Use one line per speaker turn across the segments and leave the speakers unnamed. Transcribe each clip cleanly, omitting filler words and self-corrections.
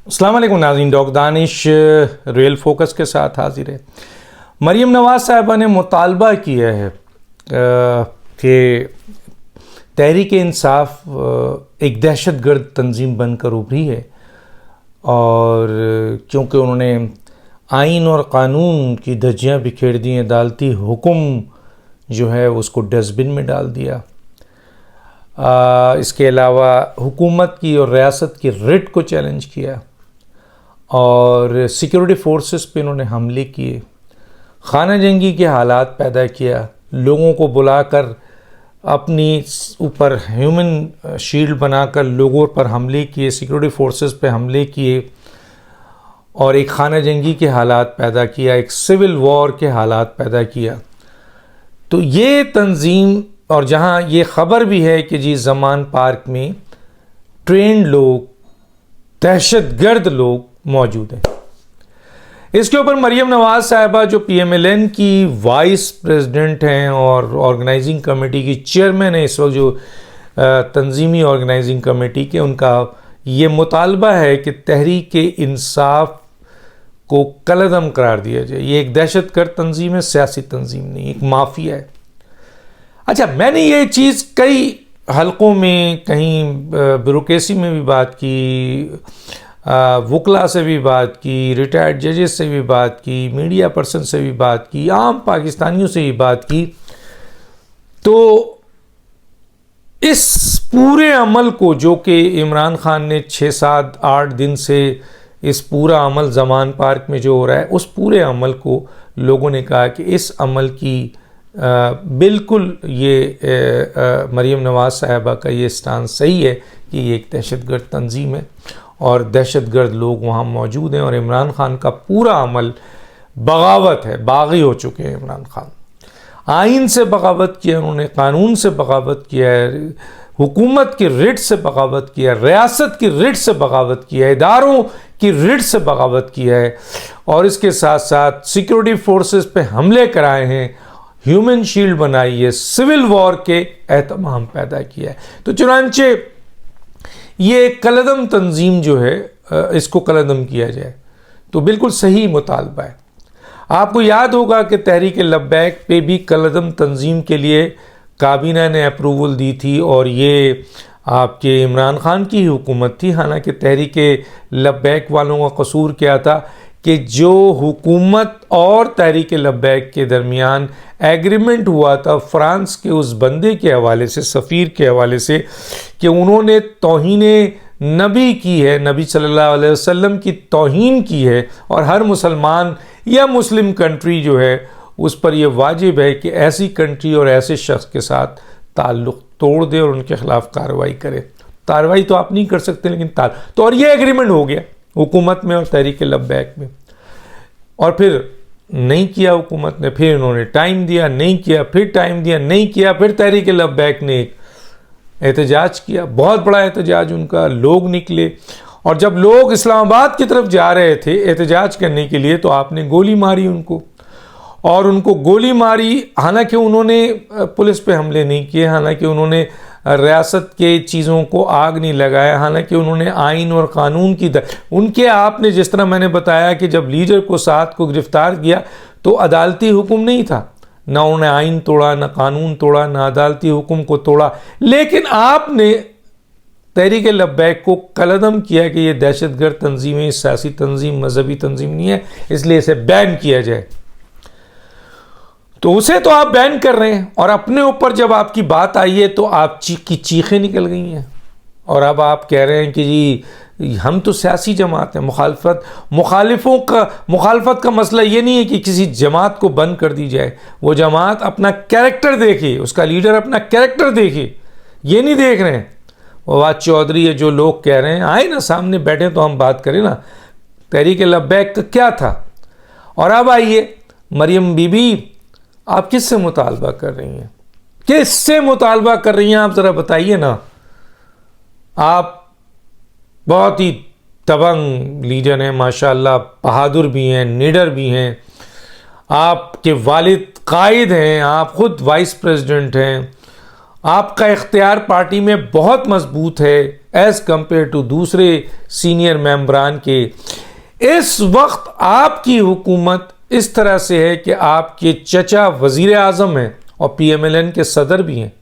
अस्सलाम वालेकुम नाज़रीन, डॉक्टर दानिश रियल फोकस के साथ हाजिर है। मरीम नवाज़ साहिबा ने मुतालबा किया है कि तहरीक इंसाफ एक दहशतगर्द तंजीम बनकर उभरी है, और क्योंकि उन्होंने आइन और क़ानून की धज्जियाँ बिखेर दी, अदालती हुक्म जो है उसको डस्टबिन में डाल दिया। इसके अलावा हुकूमत की और रियासत की रिट को चैलेंज किया और सिक्योरिटी फोर्सेस पे इन्होंने हमले किए, खाना जंगी के हालात पैदा किया, लोगों को बुलाकर अपनी ऊपर ह्यूमन शील्ड बनाकर लोगों पर हमले किए, सिक्योरिटी फोर्सेस पे हमले किए और एक खाना जंगी के हालात पैदा किया, एक सिविल वॉर के हालात पैदा किया। तो ये तंजीम, और जहाँ ये ख़बर भी है कि जी ज़मान पार्क में ट्रेंड लोग, दहशतगर्द लोग मौजूद हैं। इसके ऊपर मरीम नवाज़ साहिबा जो PMLN की वाइस प्रेसिडेंट हैं और ऑर्गेनाइजिंग कमेटी की चेयरमैन है इस वक्त, जो तंजीमी ऑर्गेनाइजिंग कमेटी के, उनका ये मुतालबा है कि तहरीक इंसाफ को कलअदम करार दिया जाए। ये एक दहशतगर्द तंजीम है, सियासी तंजीम नहीं, एक माफिया है। अच्छा, मैंने ये चीज़ कई हलकों में, कहीं ब्यूरोक्रेसी में भी बात की, वकला से भी बात की, रिटायर्ड जजेस से भी बात की, मीडिया पर्सन से भी बात की, आम पाकिस्तानियों से भी बात की। तो इस पूरे अमल को, जो कि इमरान खान ने 6-7-8 दिन से इस पूरा अमल ज़मान पार्क में जो हो रहा है, उस पूरे अमल को लोगों ने कहा कि इस अमल की बिल्कुल ये मरीम नवाज़ साहिबा का ये स्टांस सही है कि ये एक दहशतगर्द तंजीम है और दहशतगर्द लोग वहाँ मौजूद हैं, और इमरान खान का पूरा अमल बगावत है, बागी हो चुके हैं इमरान खान। आइन से बगावत किया उन्होंने, कानून से बगावत किया है, हुकूमत की रिट से बगावत किया है, रियासत की रिट से बगावत किया है, इदारों की रिट से बगावत किया है, और इसके साथ साथ सिक्योरिटी फोर्सेस पे हमले कराए हैं, ह्यूमन शील्ड बनाई है, सिविल वॉर के एहतमाम पैदा किया है। तो चुनांचे ये कलअदम तंजीम जो है, इसको कलअदम किया जाए, तो बिल्कुल सही मुतालबा है। आपको याद होगा कि तहरीक लब्बैक पे भी कलअदम तंजीम के लिए काबीना ने अप्रूवल दी थी, और ये आपके इमरान खान की हुकूमत थी। हालांकि तहरीक लब्बैक वालों का कसूर क्या था कि जो हुकूमत और तहरीक लब्बैक के दरमियान एग्रीमेंट हुआ था फ्रांस के उस बंदे के हवाले से, सफ़ीर के हवाले से, कि उन्होंने तौहीने नबी की है, नबी सल्लल्लाहु अलैहि वसल्लम की तौहीन की है, और हर मुसलमान या मुस्लिम कंट्री जो है उस पर यह वाजिब है कि ऐसी कंट्री और ऐसे शख्स के साथ ताल्लुक़ तोड़ दे और उनके ख़िलाफ़ कार्रवाई करे। कार्रवाई तो आप नहीं कर सकते, लेकिन तो और ये एग्रीमेंट हो गया हुकूमत में और तहरीक लब्बैक में, और फिर नहीं किया हुकूमत ने, फिर इन्होंने टाइम दिया, नहीं किया, फिर टाइम दिया, नहीं किया, फिर तहरीक लब्बैक ने एक एहतजाज किया, बहुत बड़ा एहतजाज उनका, लोग निकले, और जब लोग इस्लामाबाद की तरफ जा रहे थे एहतजाज करने के लिए, तो आपने गोली मारी उनको, और उनको गोली मारी। हालांकि उन्होंने पुलिस पे हमले नहीं किए, हालांकि उन्होंने रियासत के चीज़ों को आग नहीं लगाया, हालांकि उन्होंने आइन और क़ानून की उनके, आपने जिस तरह मैंने बताया कि जब लीडर को साथ को गिरफ़्तार किया तो अदालती हुक्म नहीं था, ना उन्होंने आइन तोड़ा, ना कानून तोड़ा, ना अदालती हुक्म को तोड़ा, लेकिन आपने तहरीक लब्बैक को कलअदम किया कि ये दहशतगर्द तंजीम है, सियासी तंजीम, मजहबी तंजीम नहीं है, इसलिए इसे बैन किया जाए। तो उसे तो आप बैन कर रहे हैं, और अपने ऊपर जब आपकी बात आई है तो आप की चीखें निकल गई हैं, और अब आप कह रहे हैं कि जी हम तो सियासी जमात हैं, मुखालफत का मसला ये नहीं है कि किसी जमात को बंद कर दी जाए, वो जमात अपना कैरेक्टर देखे, उसका लीडर अपना कैरेक्टर देखे, ये नहीं देख रहे हैं। फवाद चौधरी है, जो लोग कह रहे हैं, आए ना सामने बैठे तो हम बात करें ना तहरीक लब्बैक का क्या था। और अब आइए, मरियम बीबी आप किससे मुतालबा कर रही हैं, किससे मुतालबा कर रही हैं, आप ज़रा बताइए ना। आप बहुत ही दबंग लीडर हैं माशाल्लाह, बहादुर भी हैं, निडर भी हैं, आपके वालिद कायद हैं, आप ख़ुद वाइस प्रेसिडेंट हैं, आपका इख्तियार पार्टी में बहुत मजबूत है, एज़ कंपेयर टू दूसरे सीनियर मेंबरान के। इस वक्त आपकी हुकूमत इस तरह से है कि आपके चचा वज़ीर आज़म हैं और PMLN के सदर भी हैं।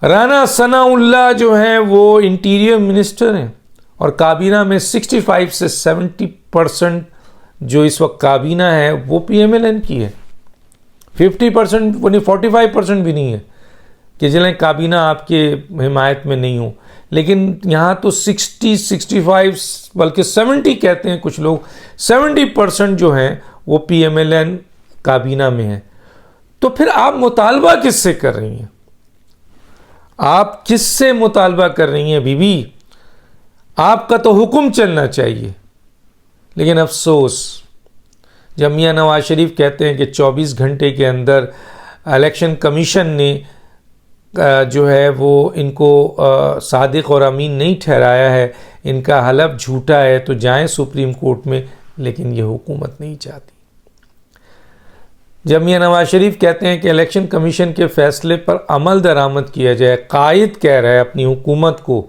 राना सनाउल्लाह जो हैं वो इंटीरियर मिनिस्टर हैं और काबीना में 65 से 70% जो इस वक्त काबीना है वो PMLN की है। 50% वो नहीं, 45% भी नहीं है कि जिन्हें काबीना आपके हिमायत में नहीं हो। लेकिन यहाँ तो 60, 65 बल्कि 70 कहते हैं कुछ लोग, 70% जो हैं वो PMLN काबीना में है। तो फिर आप मुतालबा किससे कर रही हैं? आप किससे मुतालबा कर रही हैं बीबी? आपका तो हुक्म चलना चाहिए। लेकिन अफसोस, जब मियां नवाज शरीफ कहते हैं कि 24 घंटे के अंदर इलेक्शन कमीशन ने जो है वो इनको सादिक और अमीन नहीं ठहराया है, इनका हलफ झूठा है, तो जाएं सुप्रीम कोर्ट में। लेकिन ये हुकूमत नहीं चाहती। जब मियां नवाज शरीफ कहते हैं कि इलेक्शन कमीशन के फैसले पर अमल दरामद किया जाए, कायद कह रहा है अपनी हुकूमत को,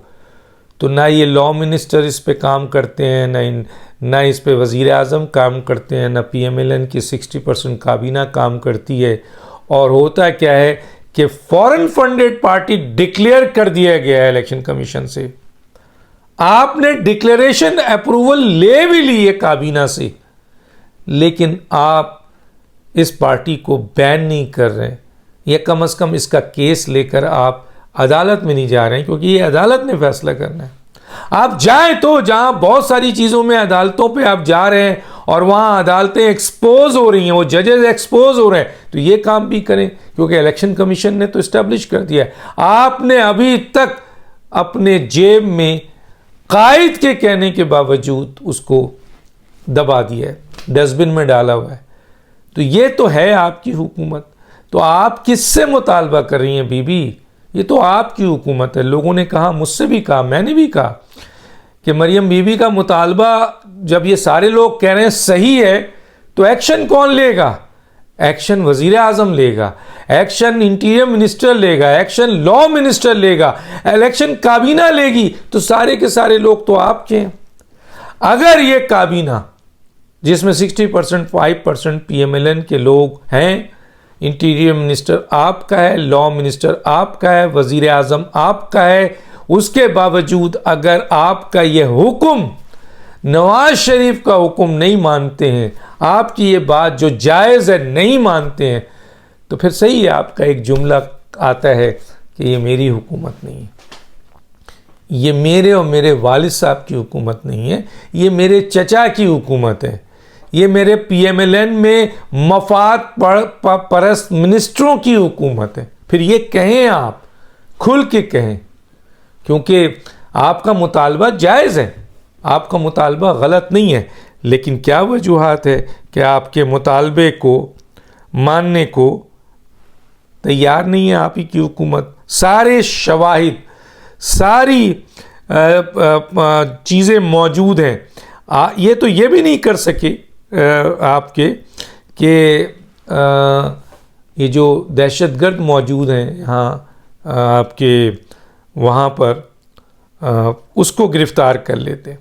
तो ना ये लॉ मिनिस्टर इस पे काम करते हैं, ना इस पे वज़ीर आज़म काम करते हैं, ना PMLN की 60% काबीना काम करती है। और होता क्या है कि फॉरेन फंडेड पार्टी डिक्लेयर कर दिया गया है इलेक्शन कमीशन से। आपने डिक्लेरेशन अप्रूवल ले भी ली है काबीना से, लेकिन आप इस पार्टी को बैन नहीं कर रहे हैं, या कम से कम इसका केस लेकर आप अदालत में नहीं जा रहे हैं, क्योंकि ये अदालत ने फैसला करना है। आप जाएं तो जहां बहुत सारी चीज़ों में अदालतों पे आप जा रहे हैं और वहां अदालतें एक्सपोज हो रही हैं, वो जजेस एक्सपोज हो रहे हैं, तो ये काम भी करें, क्योंकि इलेक्शन कमीशन ने तो इस्टेब्लिश कर दिया है। आपने अभी तक अपने जेब में कायद के कहने के बावजूद उसको दबा दिया है, डस्टबिन में डाला हुआ है। तो ये तो है आपकी हुकूमत। तो आप किससे मुतालबा कर रही हैं बीबी? ये तो आपकी हुकूमत है। लोगों ने कहा, मुझसे भी कहा, मैंने भी कहा कि मरियम बीबी का मुतालबा जब ये सारे लोग कह रहे हैं सही है, तो एक्शन कौन लेगा? एक्शन वज़ीर आज़म लेगा, एक्शन इंटीरियर मिनिस्टर लेगा, एक्शन लॉ मिनिस्टर लेगा, इलेक्शन काबीना लेगी। तो सारे के सारे लोग तो आपके हैं। अगर ये काबीना जिसमें 60% 5% PMLN के लोग हैं, इंटीरियर मिनिस्टर आपका है, लॉ मिनिस्टर आपका है, वज़ीर आज़म आपका है, उसके बावजूद अगर आपका ये हुक्म नवाज शरीफ का हुक्म नहीं मानते हैं, आपकी ये बात जो जायज़ है नहीं मानते हैं, तो फिर सही है आपका एक जुमला आता है कि ये मेरी हुकूमत नहीं है, ये मेरे और मेरे वालिद साहब की हुकूमत नहीं है, ये मेरे चचा की हुकूमत है, ये मेरे PMLN में मफाद परस्त मिनिस्टरों की हुकूमत है। फिर ये कहें, आप खुल के कहें, क्योंकि आपका मुतालबा जायज़ है, आपका मुतालबा गलत नहीं है। लेकिन क्या वजूहात है कि आपके मुतालबे को मानने को तैयार नहीं है आपकी की हुकूमत? सारे शवाहिद, सारी चीज़ें मौजूद हैं। ये तो ये भी नहीं कर सके आपके कि ये जो दहशतगर्द मौजूद हैं यहाँ आपके वहाँ पर, उसको गिरफ़्तार कर लेते।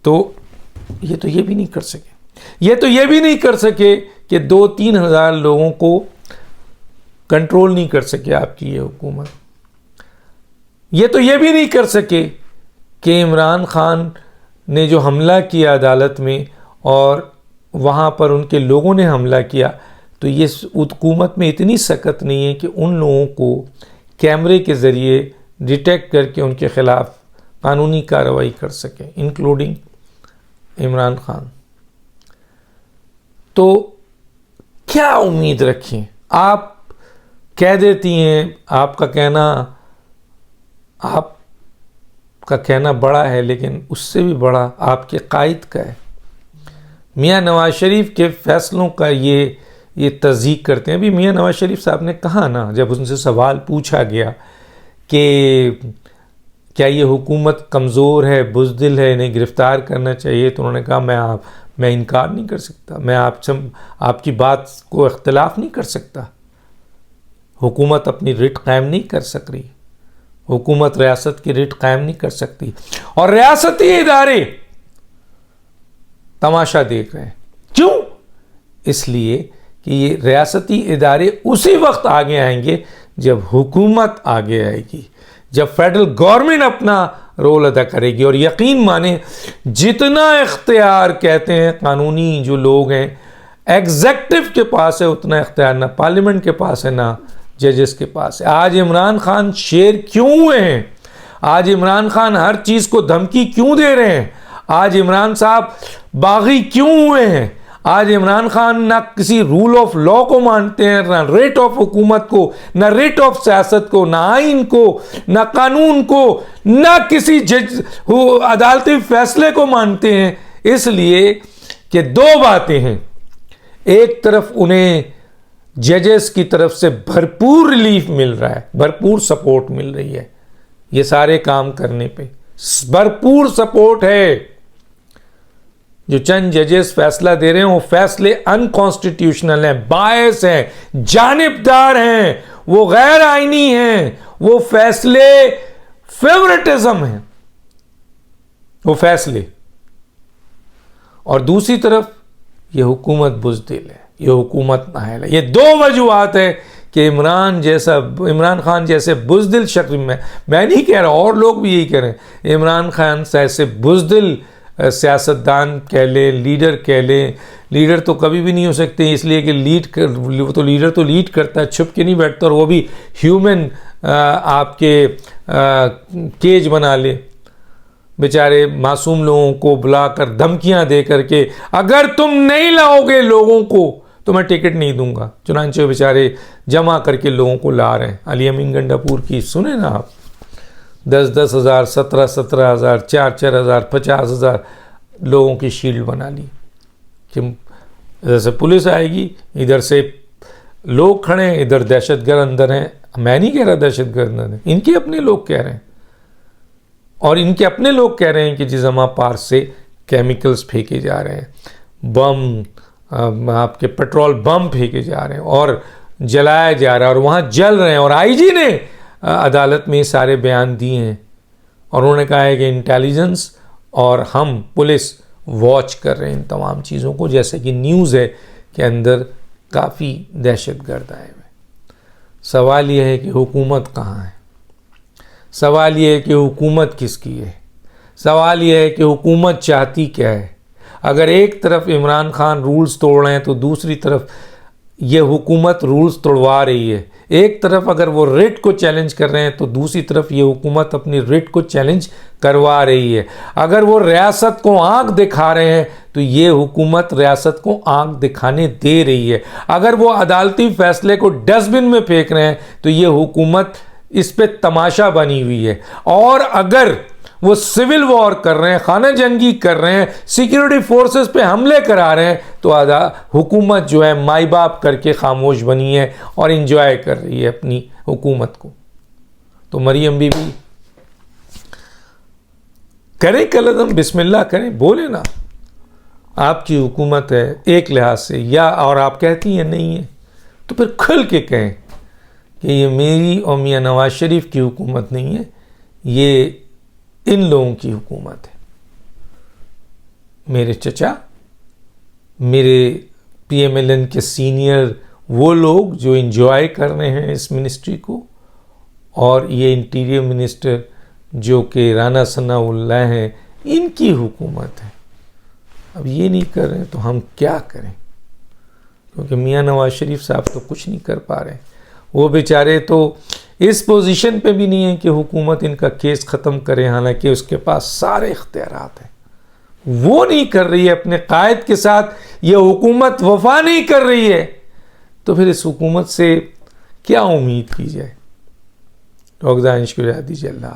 तो ये भी नहीं कर सके। ये तो ये भी नहीं कर सके कि 2-3 हज़ार लोगों को कंट्रोल नहीं कर सके आपकी ये हुकूमत। ये तो ये भी नहीं कर सके कि इमरान खान ने जो हमला किया अदालत में और वहाँ पर उनके लोगों ने हमला किया, तो ये हुकूमत में इतनी सख्त नहीं है कि उन लोगों को कैमरे के ज़रिए डिटेक्ट करके उनके ख़िलाफ़ कानूनी कार्रवाई कर सके, इंक्लूडिंग इमरान खान। तो क्या उम्मीद रखें? आप कह देती हैं, आपका कहना बड़ा है, लेकिन उससे भी बड़ा आपके कायद का है। मियां नवाज शरीफ के फ़ैसलों का ये तस्दीक करते हैं। अभी मियां नवाज शरीफ साहब ने कहा ना, जब उनसे सवाल पूछा गया कि क्या ये हुकूमत कमज़ोर है, बुज़दिल है, इन्हें गिरफ़्तार करना चाहिए, तो उन्होंने कहा मैं इनकार नहीं कर सकता, मैं आपकी बात को इख्तिलाफ़ नहीं कर सकता। हुकूमत अपनी रिट कायम नहीं कर सक रही, हुकूमत रियासत की रिट कायम नहीं कर सकती। और रियासती इदारे तमाशा देख रहे हैं। क्यों? इसलिए कि ये रियासती इदारे उसी वक्त आगे आएंगे जब हुकूमत आगे आएगी, जब फेडरल गवर्नमेंट अपना रोल अदा करेगी। और यकीन माने, जितना इख्तियार कहते हैं कानूनी जो लोग हैं एग्जेक्टिव के पास है, उतना इख्तियार ना पार्लियामेंट के पास है ना जजेस के पास है। आज इमरान खान शेर क्यों हुए हैं? आज इमरान खान हर चीज़ को धमकी क्यों दे रहे हैं? आज इमरान साहब बागी क्यों हुए हैं? आज इमरान खान ना किसी रूल ऑफ लॉ को मानते हैं, ना रेट ऑफ हुकूमत को, ना रेट ऑफ सियासत को, ना आइन को, ना कानून को, ना किसी अदालती फैसले को मानते हैं। इसलिए कि दो बातें हैं, एक तरफ उन्हें जजेस की तरफ से भरपूर रिलीफ मिल रहा है, भरपूर सपोर्ट मिल रही है, ये सारे काम करने पे भरपूर सपोर्ट है। जो चंद जजेस फैसला दे रहे हैं वो फैसले अनकॉन्स्टिट्यूशनल हैं, बायस हैं, जानिबदार हैं, वो गैर आईनी हैं, वो फैसले फेवरेटिज्म हैं, वो फैसले। और दूसरी तरफ ये हुकूमत बुज़दिल है, ये हुकूमत नाअहल है। ये दो वजूहात है कि इमरान खान जैसे बुज़दिल शख्स, मैं नहीं कह रहा, और लोग भी यही कह रहे हैं, इमरान खान ऐसे बुज़दिल सियासतदान कह लें, लीडर कह लें, लीडर तो कभी भी नहीं हो सकते, इसलिए कि लीडर तो लीड करता है, छुप के नहीं बैठता, और वो भी ह्यूमन आपके केज बना ले, बेचारे मासूम लोगों को बुलाकर धमकियां दे करके अगर तुम नहीं लाओगे लोगों को तो मैं टिकट नहीं दूंगा। चुनांचे बेचारे जमा करके लोगों को ला रहे हैं। अली अमीन गंडापुर की सुने ना आप, 10-10 हज़ार, 17-17 हज़ार, 4-4 हज़ार, 50 हज़ार लोगों की शील्ड बना ली कि इधर से पुलिस आएगी, इधर से लोग खड़े हैं, इधर दहशतगर्द अंदर हैं। मैं नहीं कह रहा दहशतगर्द अंदर, इनके अपने लोग कह रहे हैं, और इनके अपने लोग कह रहे हैं कि जिज़मा पार से केमिकल्स फेंके जा रहे हैं, बम, आपके पेट्रोल बम फेंके जा रहे हैं और जलाया जा रहा है, और वहाँ जल रहे हैं। और आईजी ने अदालत में सारे बयान दिए हैं, और उन्होंने कहा है कि इंटेलिजेंस और हम पुलिस वॉच कर रहे हैं इन तमाम चीज़ों को, जैसे कि न्यूज़ है कि अंदर काफ़ी दहशतगर्द आए हुए। सवाल यह है कि हुकूमत कहाँ है? सवाल यह है कि हुकूमत किसकी है? सवाल यह है कि हुकूमत चाहती क्या है? अगर एक तरफ इमरान खान रूल्स तोड़ रहे हैं तो दूसरी तरफ ये हुकूमत रूल्स तोड़वा रही है। एक तरफ अगर वो रिट को चैलेंज कर रहे हैं तो दूसरी तरफ ये हुकूमत अपनी रिट को चैलेंज करवा रही है। अगर वो रियासत को आंख दिखा रहे हैं तो ये हुकूमत रियासत को आंख दिखाने दे रही है। अगर वो अदालती फैसले को डस्टबिन में फेंक रहे हैं तो ये हुकूमत इस पे तमाशा बनी हुई है। और अगर वो सिविल वॉर कर रहे हैं, खाना जंगी कर रहे हैं, सिक्योरिटी फोर्सेस पे हमले करा रहे हैं, तो हुकूमत जो है माई बाप करके खामोश बनी है और इंजॉय कर रही है अपनी हुकूमत को। तो मरियम बीबी करें कलदम, बिस्मिल्लाह करें, बोले ना आपकी हुकूमत है एक लिहाज से, या और आप कहती हैं नहीं है, तो फिर खुल के कहें कि ये मेरी और मियां नवाज शरीफ की हुकूमत नहीं है, ये इन लोगों की हुकूमत है। मेरे चचा, मेरे PMLN के सीनियर वो लोग जो एंजॉय कर रहे हैं इस मिनिस्ट्री को, और ये इंटीरियर मिनिस्टर जो कि राना सनाउल्लाह हैं, इनकी हुकूमत है। अब ये नहीं कर रहे तो हम क्या करें? क्योंकि मियां नवाज शरीफ साहब तो कुछ नहीं कर पा रहे, वो बेचारे तो इस पोजीशन पे भी नहीं है कि हुकूमत इनका केस ख़त्म करे, हालांकि उसके पास सारे इख्तियारात हैं। वो नहीं कर रही है अपने कायद के साथ, ये हुकूमत वफा नहीं कर रही है, तो फिर इस हुकूमत से क्या उम्मीद की जाए? तो दानिश को दीजिए। अल्लाह।